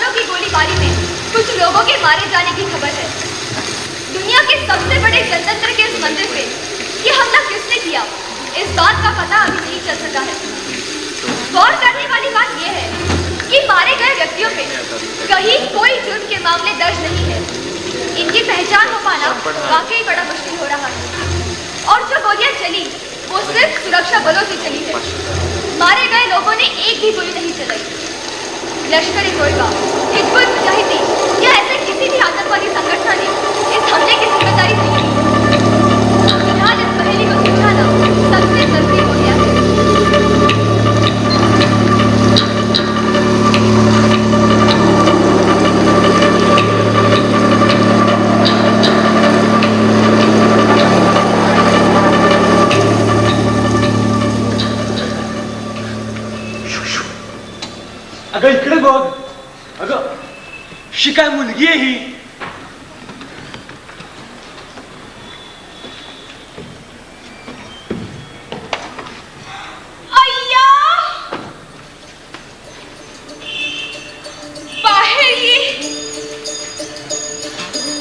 मुसलमानों की गोलीबारी में कुछ लोगों के मारे जाने की खबर है। दुनिया के सबसे बड़े जनतंत्र के इस मंदिर पे ये हमला किसने किया, इस बात का पता अभी नहीं चल सका है। गौर करने वाली बात यह है कि मारे गए व्यक्तियों पे कहीं कोई जुर्म के मामले दर्ज नहीं है। इनकी पहचान हो पाना वाकई बड़ा मुश्किल हो रहा है। और जो गोलियां चली वो सिर्फ सुरक्षा बलों से चली है। मारे गए लोगों ने एक भी गोली नहीं चलाई। लश्कर-ए-तोयबा, हिजबुल मुजाहिदीन या ऐसे किसी भी आतंकवादी संगठन ने इस हमले की जिम्मेदारी नहीं ली। फिलहाल इस पहेली को सुलझाना सबसे जरूरी हो गया है। अगं इकडे बघ, अगं शी काय मुलगी आहे ही? अय्या, बाहेर ये.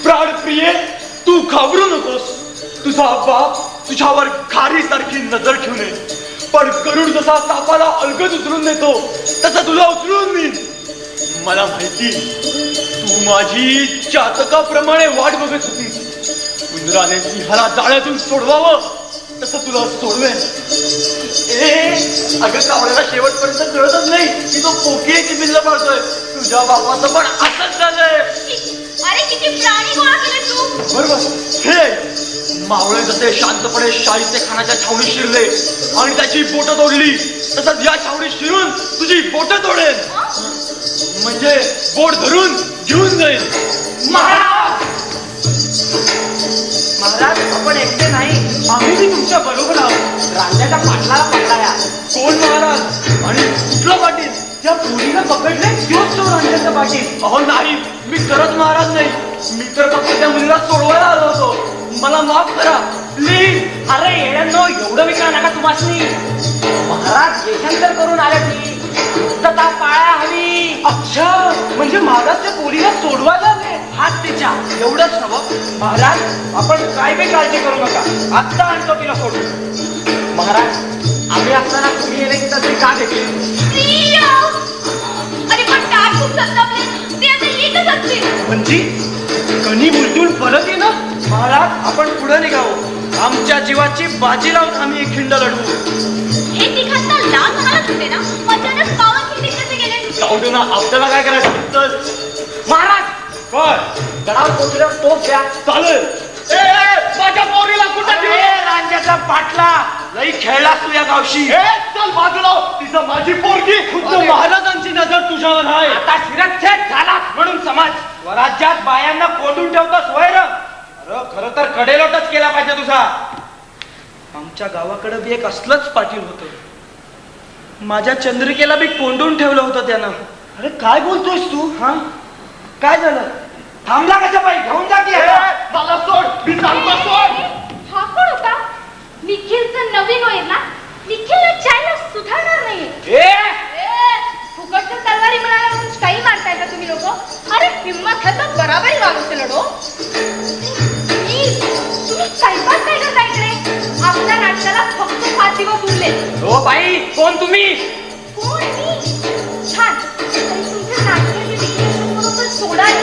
प्राणप्रिये, तू घाबरू नकोस. तुझा बाप तुझ्यावर खारी सारखी नजर ठेवून आहे, पण गरुड जसा सापाला अलगद उचलून नेतो तसा तुला उचलून नेईन. मला माहिती तू माझी चातकाप्रमाणे वाट बघत होतीस. उंदराने सिंहाला जाळ्यातून सोडवावं तसं तुला सोडवेन. अगं कावळ्याला शेवटपर्यंत कळतच नाही की तो पोकी आहे की बिल्ल पाडतोय. तुझ्या बापाचं पण असंच झालंय. अरे किती प्राणी गोळा केले तू. बरोबर. हे मावळे जसे शांतपणे शाहिस्ते खानाच्या छावणीत शिरले आणि त्याची बोटं तोडली, तसंच या छावणीत शिरून तुझी बोटं तोडेन. म्हणजे बोट धरून घेऊन जाईल. महाराज, महाराज आपण एकटे नाही, आम्ही बी तुमच्या बरोबर आहोत. रांजाच्या पाटलाला पकडाया. कोण महाराज आणि कुठला पाटील? त्या पोरीला पकडले तोच तो रांजाचा पाटील. अहो नाही, मी खरंच महाराज नाही. मी तर फक्त त्या मुलीला सोडवायला आलो होतो. मला माफ करा प्लीज. अरे येड्यांनो, एवढं विकला नका तुम्हासनी. महाराज देशांतर करून आले ती मुक्तता पाळा हवी. अच्छा, म्हणजे महाराज त्या पोरीला सोडवायला आले. हात तिच्या एवढंच नवं. महाराज आपण काय बी काळजी करू नका, आत्ता आणतो तिला सोडून. महाराज आम्ही असताना तुम्ही येणे की तसे का घेतले? अरे पण काय खूप संतापले, ते आता येतच असतील. म्हणजे कणी उलटून परत ये ना. महाराज आपण पुढे निघावं. आमच्या जीवाची बाजी लावून आम्ही एक खिंड लढवू. हे तिघांना लाज घालत होते ना, अचानक पावन खिंडी कसे गेले? जाऊ दे ना, आपल्याला काय करायचं. चल महाराज काय गडावर पोचल्यावर तोफ द्या. चालेल. माझ्या पोरीला कुठं रांजाचा पाटला लई खेळलास तू या गावशी. चल बाजूला. तिचं माझी पोरगी खुद्द महाराजांची नजर तुझ्यावर आहे. आता शिरच्छेद झाला म्हणून समाज स्वराज्यात बायांना कोंडून ठेवतोस वय र. अरे खरं तर कडेलोटच केला पाहिजे तुझा. आमच्या गावाकडे बी एक असलंच पाटील होतं. माझ्या चंद्रिकेला बी कोंडून ठेवलं होतं त्यानं. अरे काय बोलतोयस तू? हा काय झालं? थांबला कशा पाहिजे? घेऊन जा की मला सोड, मी सांगतो सोड. हा कोण होता? निखिलचं नवीन होईल ना. निखिलला चायला सुधारणार नाहीये. फुकटच्या तलवारी मिळाल्या म्हणून काही मारताय का तुम्ही लोक? अरे हिम्मत है तो बराबरी वागू से लढो. तुम्ही स्वयंपाक काय करता इकडे? आपल्या नाटकाला फक्त 5 दिवस उरले. हो बाई, कोण तुम्ही? कोण मी? छान. तरी तुमच्या नाटकाची डिक्टेशन बरोबर सोडाल,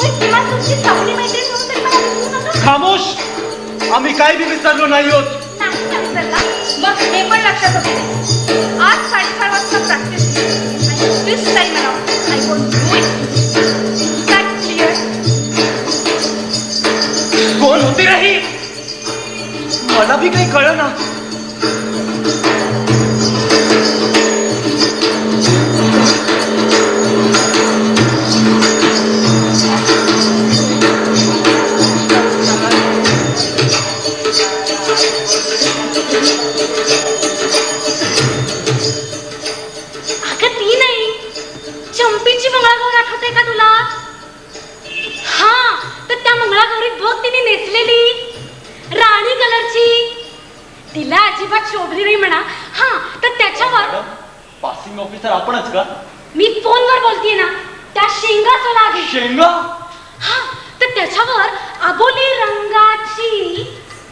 पण किंवा तुमची चांगली मैत्रीण म्हणून तरी मला विसरू नका. खामोश. आम्ही काय बी विसरलो नाही आहोत. नाही ना विसरला? मग हे पण लक्षात होते. आज 4:30 वाजता प्रॅक्टिस आणि this time around I won't do it. That clear? कोण होती रे ही? मला बी काही कळलं ना. अगं ती नाही, चंपीची मंगळागौर आठवते का तुला? हा, तर त्या मंगळागौरीत बघ तिने नेसलेली राणी कलरची. तिला अजिबात शोभली नाही म्हणा. हा, तर त्याच्यावर पासिंग ऑफिसर आपणच का? मी फोनवर बोलतीये ना. त्या शेंगाचं लागेल. शेंगा? हा, तर त्याच्यावर आबोली रंगाची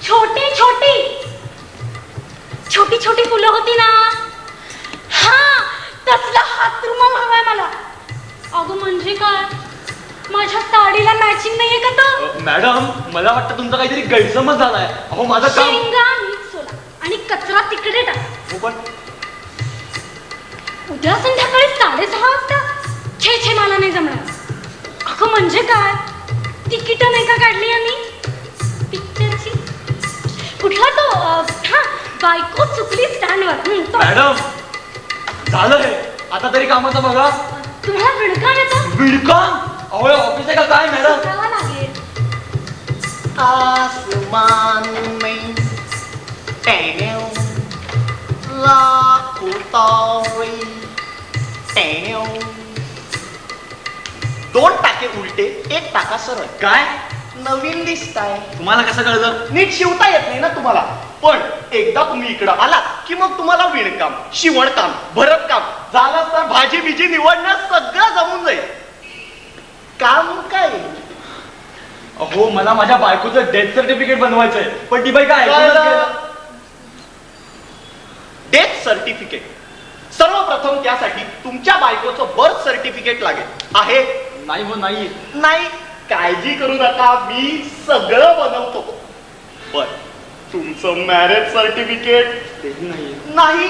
छोटी छोटी छोटी छोटी फुलं होती ना, हा तसला हात रुमाल हवाय मला. अगं म्हणजे काय, माझ्या साडीला मॅचिंग नाहीये का तो? मॅडम, मला वाटतं तुमचा काहीतरी गैरसमज झालाय. अहो माझं काम. शेंगा नीट सोला आणि कचरा तिकडे टाक. हो पण उद्या संध्याकाळी 6:30 वाजता. छे मला नाही जमणार. अगं म्हणजे काय, तिकीट नाही का काढली आम्ही पिक्चरची? कुठला तो हा बायको चुकली स्टँडवर तो. मॅडम, झालं हे, आता तरी कामाचं बघा. तुम्हाला विणकाम येतं? विणकाम? अहो ऑफिस आहे का काय मॅडम? शिकावं लागेल. आसमान में टेण्यो लाखों तारे टेण्यो. 2 टाके उलटे 1 टाका सरळ. काय? नवीन दिसताय. तुम्हाला कसं कळलं? नीट शिवता येत नाही ना तुम्हाला, पण एकदा तुम्ही इकडं आलात की मग तुम्हाला विणकाम, शिवणकाम, भरतकाम, झालं तर भाजी बिजी निवडणं सगळं जमून जाईल. काम काय? अहो मला माझ्या बायकोचं डेथ सर्टिफिकेट बनवायचंय, पण ती बाई काय ऐकूनच गेलं. Death certificate. सर्वप्रथम त्यासाठी तुमच्या बायकोचं बर्थ सर्टिफिकेट लागेल. आहे? नाही हो नाही. नाही, काळजी करू नका, मी सगळं बनवतो. बर, तुमचं मॅरेज सर्टिफिकेट तेही नाहीये. नाही,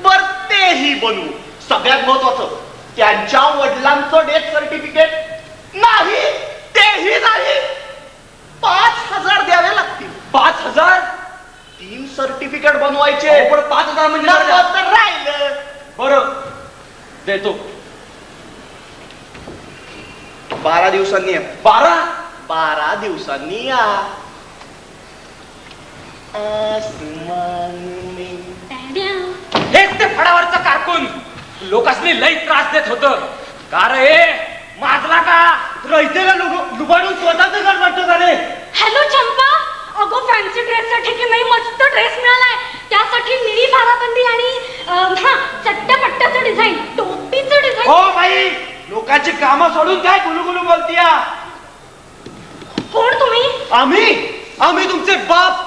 बर तेही बनवू. सगळ्यात महत्वाचं, त्यांच्या वडिलांचं डेथ सर्टिफिकेट नाही, तेही नाही. 5,000 द्यावे लागतील. 5,000? 3 सर्टिफिकेट बनवायचे. अहो, पण 5,000 म्हणजे नव्वद जरा- तर राहिलं. बरं देतो. 12 दिवसांनी या. 12 दिवसांनी या. आसमान में. हेच ते फडावरचं कारकून लोकांनी लई त्रास देत होत. का रे माजला का? रयतेला लुबाडून स्वतःच घर वाटत झाले. हॅलो चंपा, अगो फॅन्सी ड्रेससाठी की नाही मस्त ड्रेस मिळालाय. त्यासाठी निळी बाराबंदी आणि हा चट्ट्यापट्ट्याचं डिझाईन, टोपीचं डिझाईन. हो बाई, लोकांची कामं सोडून काय गुलुगुलू बोलतीया? कोण तुम्ही? आम्ही तुमचे बाप.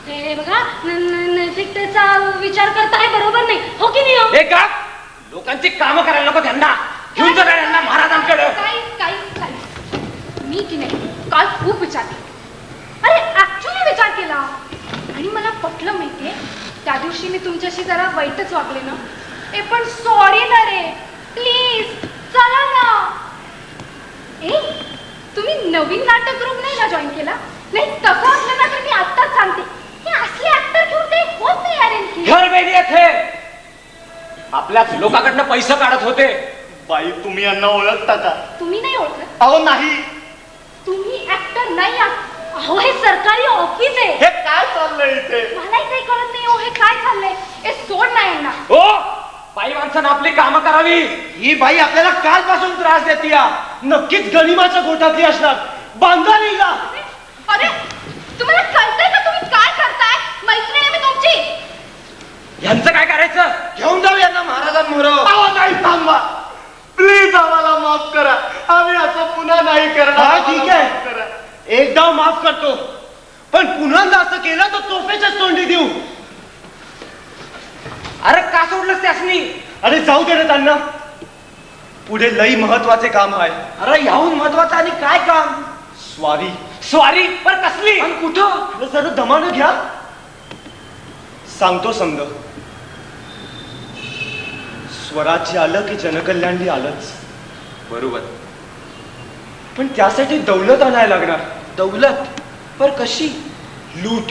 हे बघा नैतिकतेचा विचार करताय, बरोबर नाही हो की नाही? हो? हे का लोकांची कामं करायला नको, त्यांना घेऊन जा त्यांना महाराजांकडे. काही मी की नाही काल खूप विचार केला. अरे ऍक्च्युली विचार केला आणि मला पटलं माहितीये. त्या दिवशी मी तुमच्याशी जरा वाईटच वागले ना. पण सॉरी ना रे, प्लीज चला ना. तुम्ही नवीन नाटक ग्रुप नाही ना जॉईन केला? नाही तसं असलं ना तर मी आत्ताच सांगते, हे असले ऍक्टर घेऊन ते होत नाही अरेंज. घर वेडी थे आपल्याच लोकांकडनं पैसे काढत होते. बाई, तुम्ही यांना ओळखता का? तुम्ही नाही ओळखत? अहो नाही. तुम्ही ऍक्टर नाही आहात. अहो हे सरकारी ऑफिस आहे. हे काय चाललंय इथे? मलाही काही कळत नाही. हो हे काय चाललंय? हे सोड नाही ना. हो, बाई माणसानं आपली कामं करावी. ही बाई आपल्याला कालपासून त्रास देते. नक्कीच गनिमाच्या गोठातली असणार. बांधा निघा. अरे तुम्हाला कळतंय का तुम्ही काय करताय? मैत्रीण आहे मी तुमची. यांचं काय करायचं? घेऊन जाऊ यांना महाराजांमोर. अहो नाही, थांबा प्लीज, आम्हाला माफ करा. आम्ही असं पुन्हा नाही करणार. हा, ठीक आहे. माफ करा. एकदा माफ करतो, पण पुन्हा असं केलं तर तोफेच्याच तोंडी देऊ. अरे का सोडलंस त्यासनी? अरे जाऊ दे रे त्यांना. पुढे लई महत्वाचे काम आहे. अरे याहून महत्वाचं आणि काय काम? स्वारी. पर कसली? आणि कुठं? अरे जरा दमानं घ्या, सांगतो समज. स्वराज्य आलं की जनकल्याण आलंच. बरोबर, पण त्यासाठी दौलत आणायला लागणार. दौलत? पर कशी? लूट.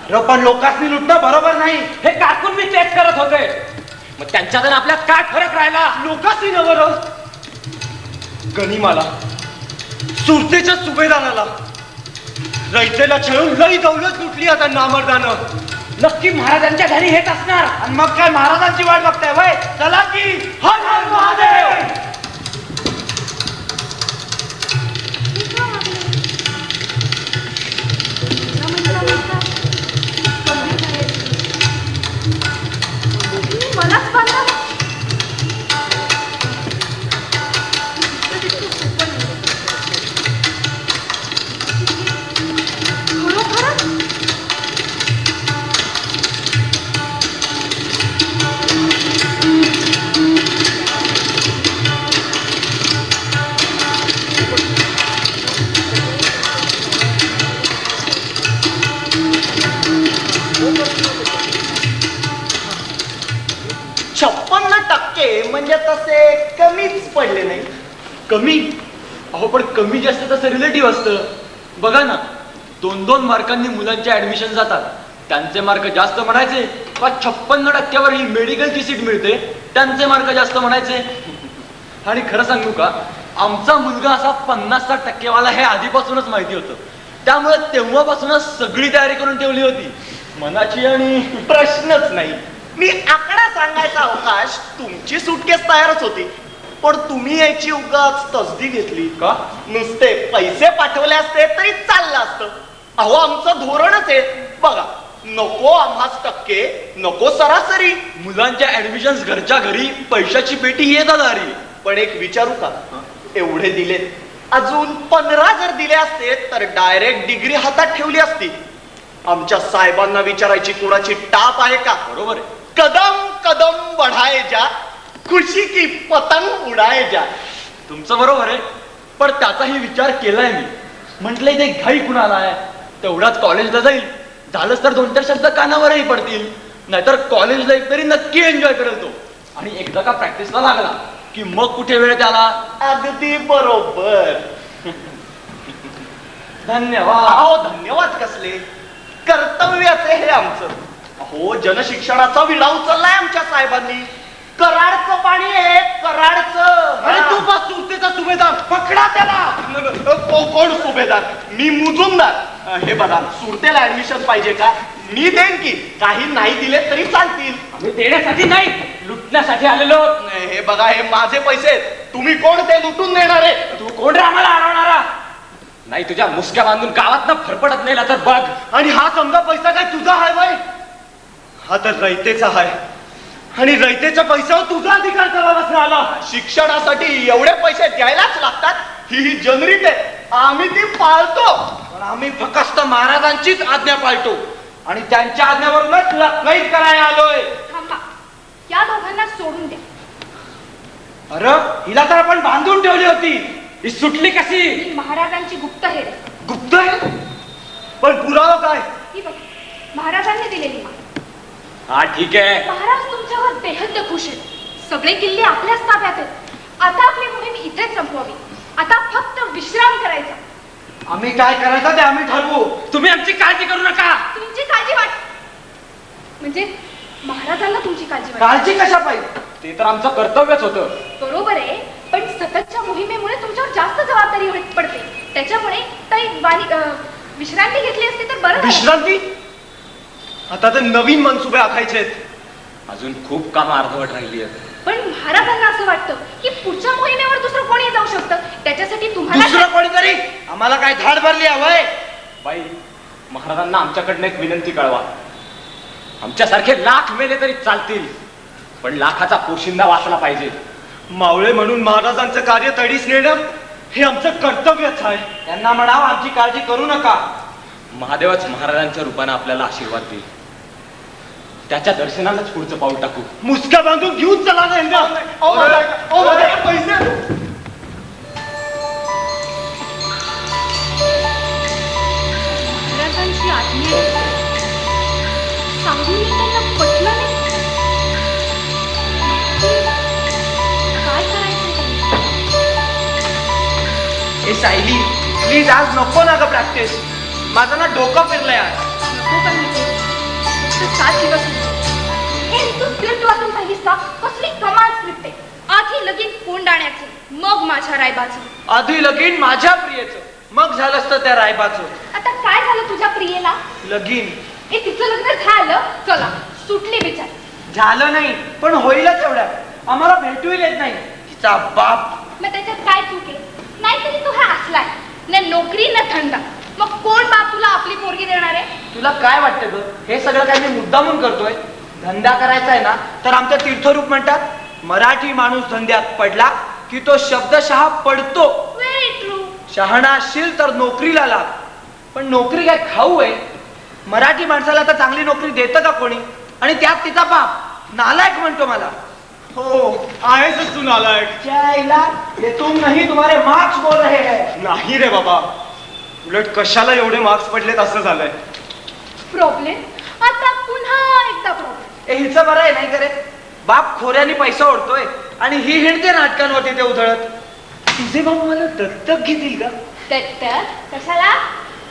अरे पण लोकांनी लुटणं बरोबर नाही. हे कारकून मी तेच करत होते. मग त्यांच्यात आणि आपल्यात काय फरक राहिला? लोकांनी नवर गनिमाला, सुरतेच्या सुभेदाराला, रयतेला छळून लई दौलत लुटली आता नामर्दानं. नक्की महाराजांच्या घरी हेच असणार. आणि मग काय महाराजांची वाट बघताय वय? चला की. हर हर महादेव. मलाच बांधा. टक्के म्हणजे तसे कमीच पडले नाही. कमी? अहो पण कमी जास्त तसं रिलेटिव्ह असतं. बघा ना, 2-2 मार्कांनी मुलांचे ऍडमिशन जातात. त्यांचे मार्क जास्त म्हणायचे का 56% ही मेडिकलची सीट मिळते त्यांचे मार्क जास्त म्हणायचे. आणि खरं सांगू का, आमचा मुलगा असा 50-60% हे आधीपासूनच माहिती होतं. त्यामुळे तेव्हापासूनच सगळी तयारी करून ठेवली होती मनाची. आणि प्रश्नच नाही. मी आकडा सांगायचा अवकाश तुमची सुटकेस तयारच होती, पण तुम्ही याची उगाच तसदी घेतली. का? नुसते पैसे पाठवले असते तरी चाललं असतं. अहो आमचं धोरणच आहे बघा, नको आम्हाच टक्के, नको सरासरी. मुलांच्या ऍडमिशन घरच्या घरी पैशाची पेटी येतात आली. पण एक विचारू का, एवढे दिलेत, अजून 15 जर दिले असते तर डायरेक्ट डिग्री हातात ठेवली असती. आमच्या साहेबांना विचारायची कुणाची टाप आहे का? बरोबर आहे. कदम कदम बढ़ाए जा, खुशी की पतंग उडाए जा. तुमचं बरोबर आहे, पण त्याचाही विचार केलाय मी. म्हटलं इथे घाई कुणाला आहे, तेवढाच कॉलेजला जाईल, झालंच तर 2-4 शब्द कानावरही पडतील. नाहीतर कॉलेज लाईफ तरी नक्की एन्जॉय करेल तो. आणि एकदा का प्रॅक्टिसला लागला की मग कुठे वेळ त्याला. अगदी बरोबर. धन्यवाद. अहो धन्यवाद कसले, कर्तव्याचे हे आमचं. अहो जनशिक्षणाचा विडा उचललाय आमच्या साहेबांनी. कराडचं पाणी आहे, कराडचं. अरे तू बस सुरतेचा सुभेदार, पकडा त्याला. कोण सुभेदार? मी मुजुमदार. हे बघा, सुरतेला ऍडमिशन पाहिजे का? मी देईन की, काही नाही दिले तरी चालतील. आम्ही देण्यासाठी नाही, लुटण्यासाठी आलेलो. हे बघा, हे माझे पैसे आहेत. तुम्ही कोण ते लुटून देणार आहे? तू कोण रे आम्हाला अडवणारा? नाही तुझ्या मुसक्या बांधून गावात ना फरफडत नाही तर बघ. आणि हा समजा पैसा काय तुझा आहे बाई? हा तर रयतेचा आहे, आणि रयतेच्या पैशावर तुझा अधिकार करावा आला. शिक्षणासाठी एवढे पैसे द्यायलाच लागतात, ही जनरीत आहे. आम्ही ती पाळतो, पण आम्ही फक्त महाराजांचीच आज्ञा पाळतो आणि त्यांच्या आज्ञेवरूनच लग्न करायला आलोय. थांबा, या दोघांना सोडून द्या. अरे हिला तर आपण बांधून ठेवली होती, ही सुटली कशी? ही महाराजांची गुप्तहेर आहे. गुप्त आहे? पण पुरावा काय? ही बघ, महाराजांनी दिलेली माळ. हा ठीक आहे. महाराज तुमच्यावर बेहद खुश आहेत. सगळे किल्ले आपल्याच ताब्यात आहेत. आता आपली मोहीम इथेच संपवावी. आता फक्त विश्राम करायचा. आम्ही काय करायचं ते आम्ही ठरवू, तुम्ही आमची काळजी करू नका. तुमची काळजी वाट म्हणजे महाराजांना तुमची काळजी वाट. काळजी कशा पाहिजे? ते तर आमचं कर्तव्यच होतं. बरोबर आहे, पण सततच्या मोहिमेमुळे तुमच्यावर जास्त जबाबदारी पडते. त्याच्यामुळे काही विश्रांती घेतली असती तर बरं झालं. विश्रांती? आता तर नवीन मनसुबे आखायचे आहेत. अजून खूप काम अर्धवट राहिली आहेत. पण महाराजांना असं वाटतं की पुढच्या मोहिमेवर दुसरं कोणी जाऊ शकतं. त्याच्यासाठी तुम्हाला दुसरं कोणीतरी? आम्हाला काय धाड भरली हवंय? बाई, महाराजांना आमच्याकडनं एक विनंती कळवा. आमच्यासारखे लाख मेले तरी चालतील, पण लाखाचा पोशिंदा वाचला पाहिजे. मावळे म्हणून महाराजांचं कार्य तडीस नेणं हे आमचं कर्तव्यच आहे. त्यांना म्हणावं आमची काळजी करू नका. महादेवच महाराजांच्या रूपाने आपल्याला आशीर्वाद देईल. त्याच्या दर्शनालाच पुढचं पाऊल टाकू. मुसक्या बांधून घेऊन चला ना यांना. पैसे महाराजांची आज्ञा सांगून त्यांना पटलं नाही. काय करायचं हे सायली, प्लीज आज नको ना ग प्रॅक्टिस. माझं ना डोकं फिरलंय आज. नको काय म्हणजे? फक्त 7 दिवस हे तू स्क्रिप्ट वाचून पाहिलीस का? कसली कमाल स्क्रिप्ट आहे. आधी लगीन कोंडाण्याचं, मग माझ्या रायबाचं. आधी लगीन माझ्या प्रियेचं, मग झालं असतं त्या रायबाचं. आता काय झालं तुझ्या प्रियेला? लगीन ए तिचं लग्न झालं, चला सुटली बिचार. झालं नाही, पण होईलच एवढ्या. आम्हाला भेटूही येत नाही तिचा बाप. मग त्याच्यात काय चूक आहे? नाहीतरी तू हा असलाय ना, नोकरी ना धंदा. मग कोण बाप तुला आपली पोरगी देणार आहे? तुला काय वाटतं ग, हे सगळं काय मी मुद्दामून करतोय? धंदा करायचा आहे ना, तर आमचं तीर्थरूप म्हणतात, मराठी माणूस धंद्यात पडला की तो शब्दशः पडतो. Very true. शहाणा असशील तर नोकरीला लाग. पण नोकरी काय खाऊ आहे? मराठी माणसाला तर चांगली नोकरी देतं का कोणी? आणि त्यात तिचा बाप नालायक म्हणतो मला. हो आहेस तू नालायक. चायला, ये तुम नहीं तुम्हारे मार्क्स बोल रहे हैं. नाही रे बाबा, उलट कशाला एवढे मार्क्स पडलेत असं झालंय. प्रॉब्लेम आता पुन्हा एकदा प्रॉब्लेम. ए हिचं बरं आहे नाही करे. बाप खोऱ्याने पैसा ओढतोय आणि ही हिंडते नाटकांवरती ते उधळत. तुझे बाबा मला दत्तक घेतील का? दत्तक कशाला?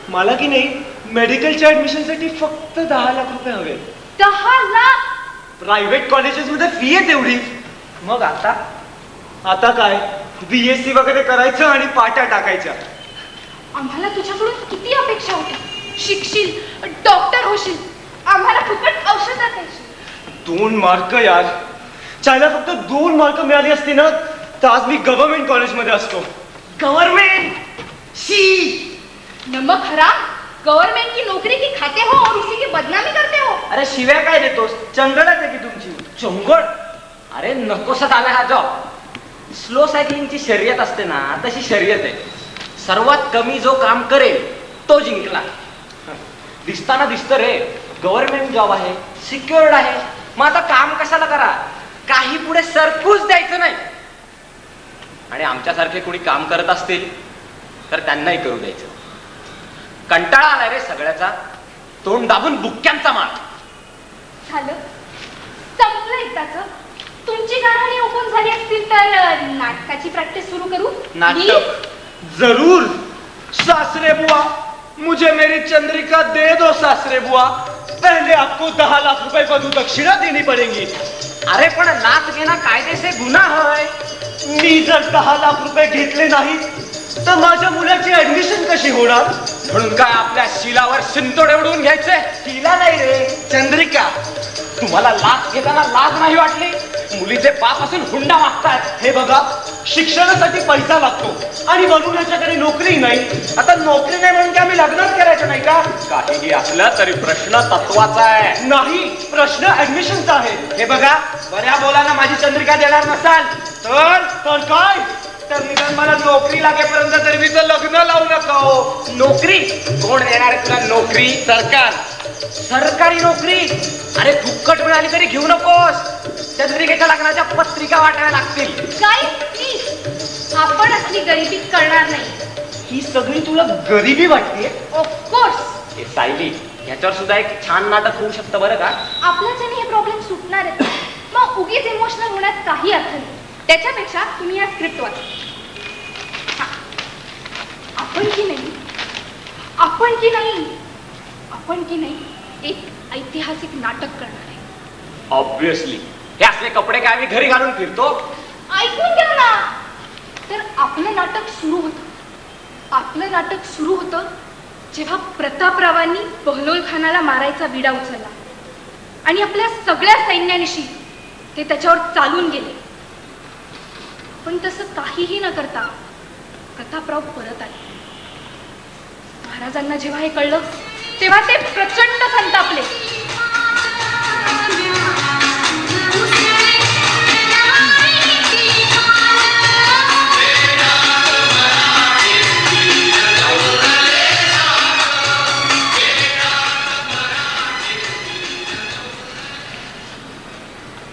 मला की नाही मेडिकलच्या ऍडमिशन साठी फक्त 10 लाख रुपये हवे. 10 लाख? प्रायव्हेट कॉलेजेस मध्ये फी आहे तेवढी. मग आता आता काय BSc वगैरे करायचं आणि पाट्या टाकायच्या. आम्हाला तुझ्याकडून किती अपेक्षा होत्या. शिकशील, डॉक्टर होशील, आम्हाला फुकट औषधात द्यायची. 2 मार्क यार. चायला फक्त 2 मार्क मिळाली असती ना तर आज मी गव्हर्नमेंट कॉलेजमध्ये असतो. गव्हर्नमेंट शी. नमक हराम, गवर्नमेंट की नौकरी की खाते हो और उसी की बदनामी करते हो. अरे शिव्या काय देतोस? चंगळच आहे की तुमची. चंगळ? अरे नकोसा आला हा जॉब. स्लो सायकलिंगची शर्यत असते ना तशी शर्यत आहे. सर्वात कमी जो काम करेल तो जिंकला. दिसताना दिसतं रे गव्हर्नमेंट जॉब आहे, सिक्युअर्ड आहे. मग आता काम कशाला करा? काही पुढे सरकूच द्यायचं नाही. आणि आमच्यासारखे कोणी काम करत असतील तर त्यांनाही करू द्यायचं. कंटाळा आलाय रे सगळ्याचा. तोंड दाबून बुक्क्यांचा मार. झालं, संपलं एकदाच. तुमची गाणी ओपन झाली असतील तर नाटकाची प्रॅक्टिस सुरू करू. नाटक? जरूर. सासरे बुआ, मुझे मेरी चंद्रिका दे दो सासरे बुआ. पहले आपको 10 लाख रुपए वधू दक्षिणा देनी पडेगी. अरे पण लाच घेणं कायदेशीर गुन्हा होय. मी जर 10 लाख रुपये घेतले नाही तर माझ्या मुलाची ऍडमिशन कशी होणार? म्हणून काय आपल्या शिलावर शिंतोडे उडवून घ्यायचे? शिला नाही रे, चंद्रिका. तुम्हाला लाच घेताना लाज नाही वाटली? मुलीचे बाप असून हुंडा मागतायत. हे बघा, शिक्षणासाठी पैसा लागतो आणि म्हणून याच्याकडे नोकरी नाही. आता नोकरी नाही म्हणून की आम्ही लग्नच करायचं नाही का? काहीही असलं तरी प्रश्न तत्वाचा आहे. नाही, प्रश्न ऍडमिशनचा आहे. हे बघा, बऱ्या बोलानं माझी चंद्रिका देणार नसाल तर काय? तर निदान मला नोकरी लागेपर्यंत तरी मी तर लग्न लावू नका हो. नोकरी कोण देणार आहे तुला? नोकरी सरकार. सरकारी नोकरी अरे फुक्कट मिळाली तरी घेऊ नकोस. चंद्रिकेच्या लग्नाच्या पत्रिका वाटाव्या लागतील. काय? प्लीज, आपण असली गरिबी करणार नाही. ही सगळी तुला गरिबी वाटते? ऑफकोर्स. हे सायली, ह्याच्यावर सुद्धा एक छान नाटक होऊ शकतं बरं का? आपल्याच्याने हे प्रॉब्लेम सुटणार आहेत. मग उगीच इमोशनल होण्यात काही अर्थ नाही. त्याच्यापेक्षा तुम्ही या स्क्रिप्ट वाचा. आपण की नाही एक ऐतिहासिक नाटक करणार आहे. ऑब्विसली. हे असले कपडे काय आम्ही घरी घालून फिरतो? ऐकून घ्या ना. तर आपलं नाटक सुरू होतं जेव्हा प्रतापरावांनी बहलोल खानाला मारायचा विडा उचलला आणि आपल्या सगळ्या सैन्यानिशी ते त्याच्यावर चालून गेले. पण तसं काहीही न करता प्रतापराव परत आले. महाराजांना जेव्हा हे कळलं तेव्हा ते प्रचंड संतापले.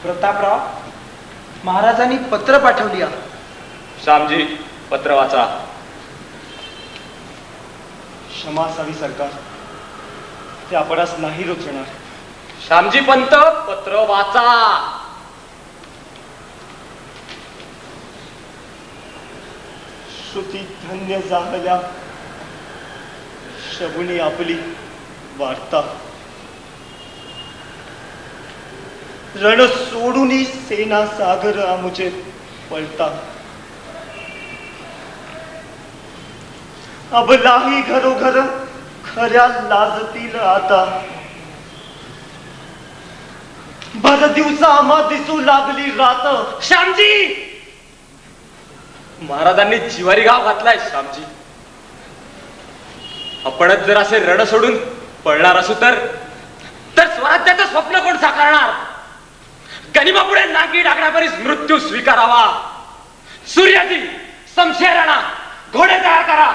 प्रतापराव, महाराजांनी पत्र पाठवली. श्यामजी, पत्र वाचा. क्षमा असावी सरकार, ते आपणास नाही रुचणार. श्यामजी पंत, पत्र वाचा. श्रुती धन्य झाल्या शबुनी आपली वार्ता. रण सोडूनी सेना सागर मुझे पळता. अबलाही घरोघर खऱ्या लाजतील आता. भर दिवसा आम्हा दिसू लागली रात. श्यामजी, महाराजांनी जिवारी घाव घातलाय. श्यामजी, आपणच जर असे रण सोडून पळणार असू तर स्वराज्याचं स्वप्न कोण साकारणार? गनिमापुढे नागी टाकण्यापरीस मृत्यू स्वीकारावा. सूर्याची समशेरणा घोडे तयार करा.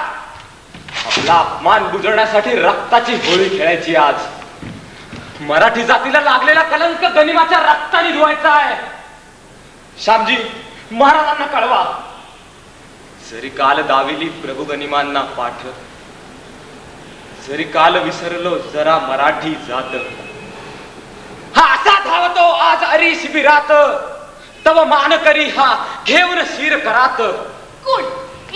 आपला अपमान बुजवण्यासाठी रक्ताची होळी खेळायची. आज मराठी जातीला लागलेला कलंक गनिमाच्या रक्ताने धुवायचा आहे. श्यामजी, महाराजांना कळवा. जरी काल दाविली प्रभू गनिमांना पाठ, जरी काल विसरलो जरा मराठी जात. हा असा धावतो आज तयारी शिबिरात तव मान करी हा घेऊन शिर करात. गुड,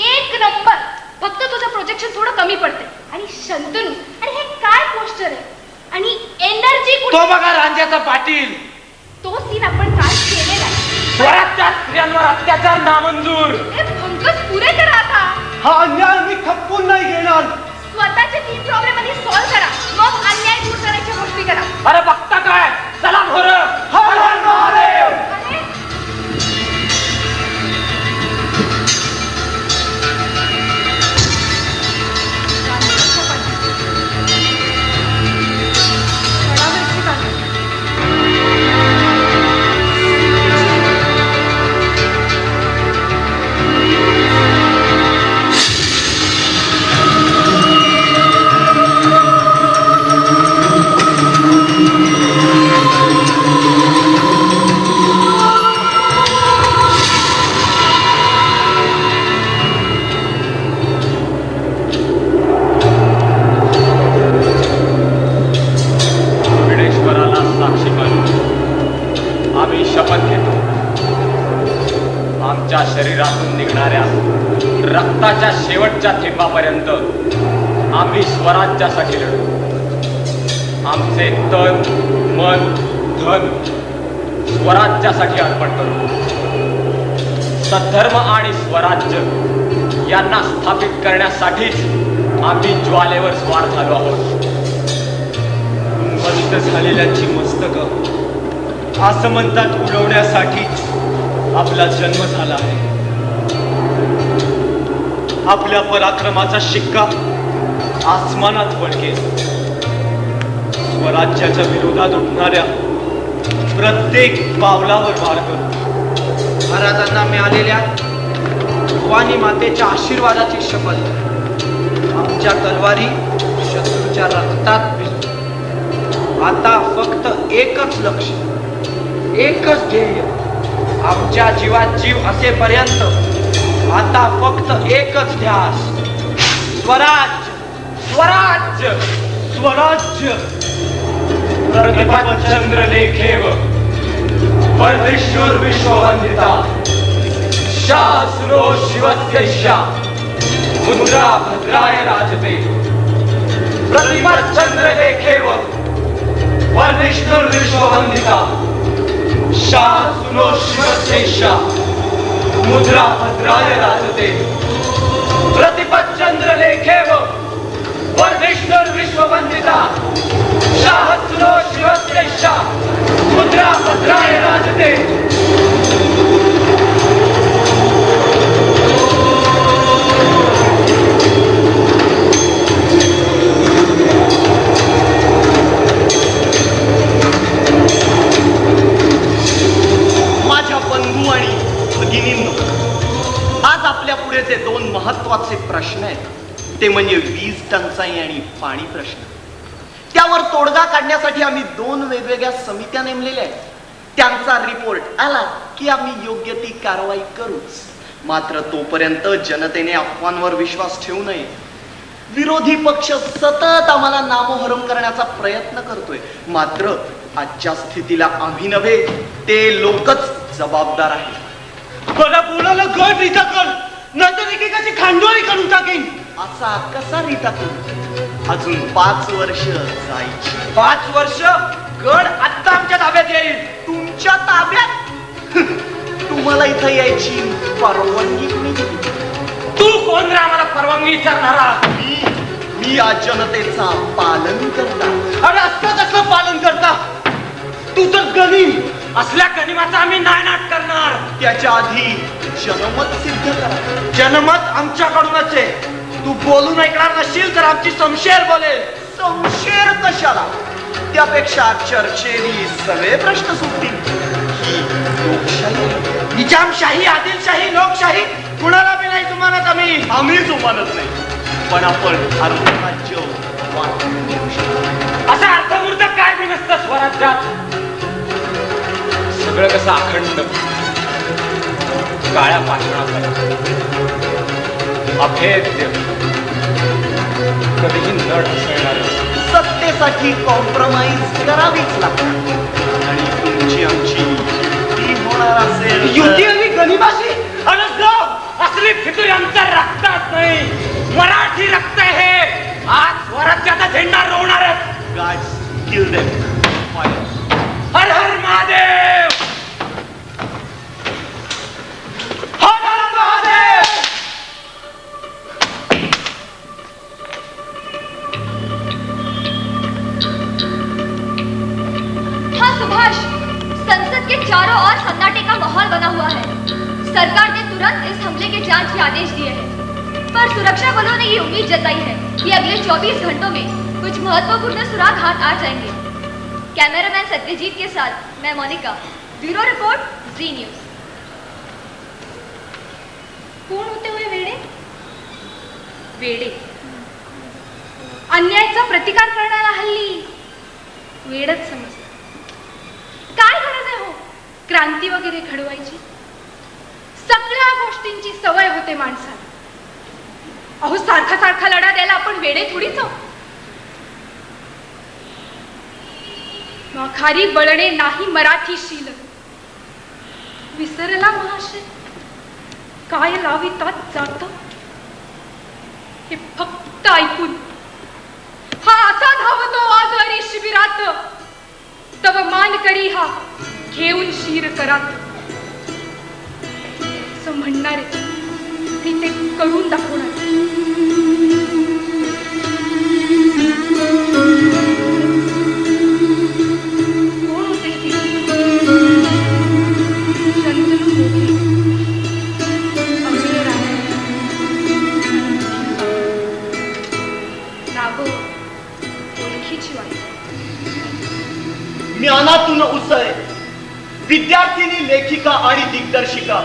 एक नंबर. फक्त तुझं प्रोजेक्शन थोडं कमी पडते. आणि शंतनू, आणि हे काय पोस्टर आहे आणि एनर्जी तो बघा रांझ्याचा पाटील. तो सीन आपण काल केलेला आहे. स्वराज्यात स्त्रियांवर अत्याचार नामंजूर. हे पंकज पुरे करा आता. हा अन्याय मी खपवून नाही घेणार. स्वतःचे 3 प्रॉब्लेम आधी सॉल्व्ह करा, मग अन्याय दूर करायच्या गोष्टी करा. अरे बघता काय, चला भोर. हर हर महादेव. अरे शरीरातून निघणाऱ्या रक्ताच्या शेवटच्या थेंबापर्यंत आम्ही स्वराज्यासाठी लढू. आमचे तन मन धन स्वराज्यासाठी अर्पण करू. सद्धर्म आणि स्वराज्य यांना स्थापित करण्यासाठीच आम्ही ज्वालेवर स्वार झालो आहोत. मस्त झालेल्यांची मस्तकं आसमंतात उडवण्यासाठीच आपला जन्म झाला आहे. आपल्या पराक्रमाचा शिक्का आसमानात फडकेल. स्वराज्याच्या विरोधात उठणाऱ्या प्रत्येक पावलावर वार करू. महाराजांना मिळालेल्या भवानी मातेच्या आशीर्वादाची शपथ. आमच्या तलवारी शत्रूच्या रक्तात भिजू. आता फक्त एकच लक्ष, एकच ध्येय. आमच्या जीवात जीव असेपर्यंत आता फक्त एकच ध्यास, स्वराज्य स्वराज्य स्वराज्य. प्रतिपच्चंद्र लेखेव परमेश्वर विश्ववंदिता शास्त्रो शिवस्यैषा मुद्रा भद्राय राजते. प्रतिपच्चंद्र लेखेव परमेश्वर विश्ववंदिता शास्त्रो शिवस्यैषा मुद्रा भद्राय राजते. प्रतिपच्चंद्र लेखेव परमेश्वर विश्ववंदिता शास्त्रो शिवस्यैषा मुद्रा भद्राय राजते. माझ्या बंधू आणि भगिनींनो, आज आपल्या पुढे जे 2 महत्वाचे प्रश्न आहेत ते म्हणजे वीज टंचाई आणि पाणी प्रश्न. त्यावर तोडगा काढण्यासाठी आम्ही 2 वेगवेगळ्या समित्या नेमलेल्या आहेत. त्यांचा रिपोर्ट आला की आम्ही योग्य ती कारवाई करूच. मात्र तोपर्यंत जनतेने अफवांवर विश्वास ठेवू नये. विरोधी पक्ष सतत आम्हाला नामोहरम करण्याचा प्रयत्न करतोय. मात्र आजच्या स्थितीला आम्ही नव्हे, ते लोकच जबाबदार आहेत. मला बोलायला गट रीता कर, नाहीतर एकेकाची खांडोळी करून टाकेन. असा कसा रीता करू? अजून 5 वर्ष जायची. 5 वर्ष गड आत्ता आमच्या ताब्यात येईल. तुमच्या ताब्यात? तुम्हाला इथं यायची परवानगी कुणी दिली? तू कोण रे आम्हाला परवानगी विचारणारा? मी आज जनतेचा पालन करता. अरे असं कसं पालन करता? तू तर गणिम. असल्या गनिमाचा आम्ही नायनाट करणार. त्याच्या आधी जनमत सिद्ध करा. जनमत आमच्याकडूनच आहे. तू बोलून ऐकणार नशील तर आमची समशेर बोलेल. संशय कशाला? त्यापेक्षा चर्चेनी सगळे प्रश्न सुटतील. ही लोकशाही आहे. निजामशाही, आदिलशाही, लोकशाही कुणाला बी नाही जुमानत आम्ही. आम्ही जुमानत नाही, पण आपण अर्धराज्य वाटून घेऊ शकतो. असं अर्थमूर्त काय बी नसतं स्वराज्यात. सगळं कसं अखंड काळ्या पाषाणात अभेद्य, कधीही न ढसळणार. सत्तेसाठी कॉम्प्रोमाइज करावीच लागते आणि तुमची आमची आणि फितुरी आमच्या रक्तात नाही, मराठी रक्त आहे. आज स्वराज्याचा झेंडा रोवणारच. Guards kill them. हर हर महादेव. हर हर महादेव. हाँ सुभाष, संसद के चारों ओर सन्नाटे का माहौल बना हुआ है. सरकार ने तुरंत इस हमले के जांच के आदेश दिए हैं, पर सुरक्षा बलों ने ये उम्मीद जताई है कि अगले 24 घंटों में कुछ महत्वपूर्ण सुराग हाथ आ जाएंगे. कैमरामैन सत्यजीत के साथ मैं मोनिका. ब्यूरो रिपोर्ट, जी न्यूज. कोण होते हुए वेडे? वेडे अन्यायाचा प्रतिकार करण्याला हल्ली वेडच समजतात. काय गरज आहे हो क्रांती वगैरे घडवायची? सगळ्या गोष्टींची सवय होते माणसाला. अहो सारखा सारखा लढा द्यायला आपण वेडे थोडीच आहोत. खारी बळणे नाही मराठी शील, विसरला महाशय काय लावितात जात. हे फक्त ऐकून हा असा धावतो आजारी शिबिरात, तव मान करी हा घेऊन शीर करात. असं म्हणणारे ती ते करून दाखवणार. कोण होते ती? चंद्रू मोदी, अमेय राणे, नागो ओळखीची वाटते. ज्ञानातून उसळे विद्यार्थिनी लेखिका आणि दिग्दर्शिका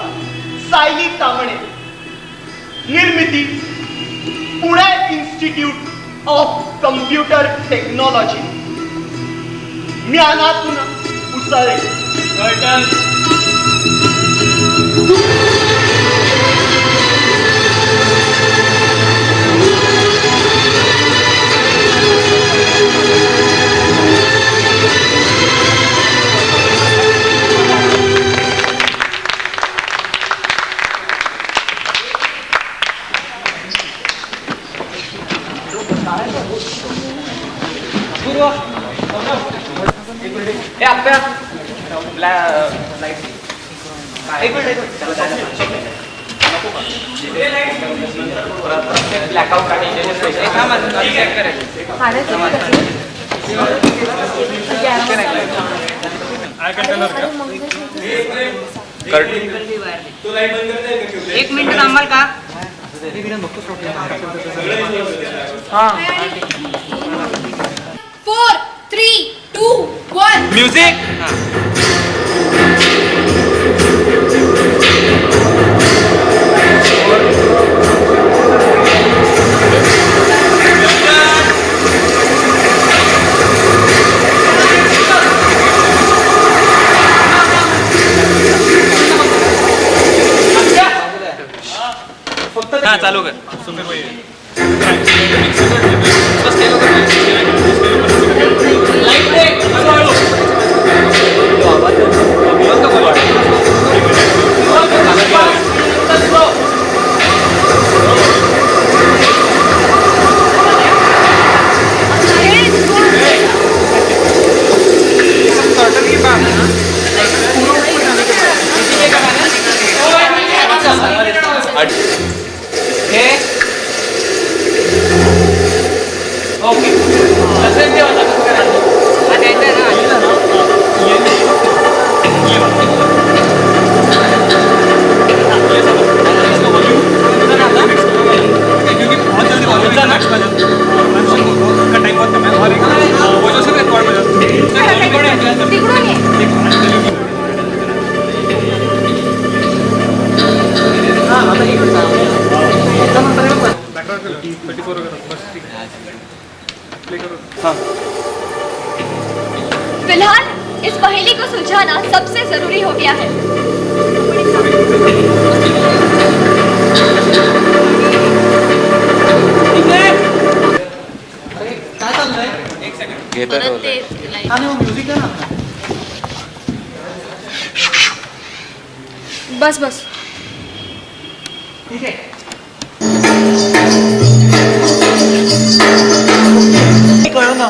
सायली तामणे. निर्मिती Pune institute of computer technology. ज्ञानातून उसळे. हे आपल्या ब्लॅकआउट आणि एक मिनिट थांबाल का? हा 4, 3, 2, 1. म्युझिक. हा चालू कर. फिलहाल इस पहेली को सुलझाना सबसे जरूरी हो गया है. बस बस ठीक आहे. कळना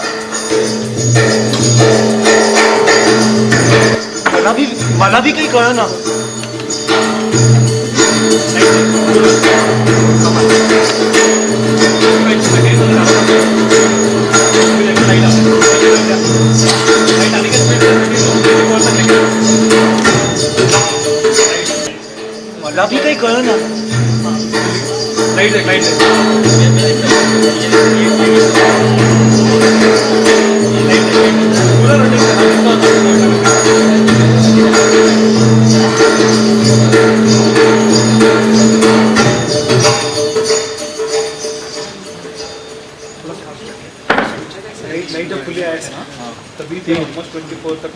मला बी काही कळना. मला बी काही कळना. लाइट जब खुली आया है ना तभी थे ऑलमोस्ट 24 तक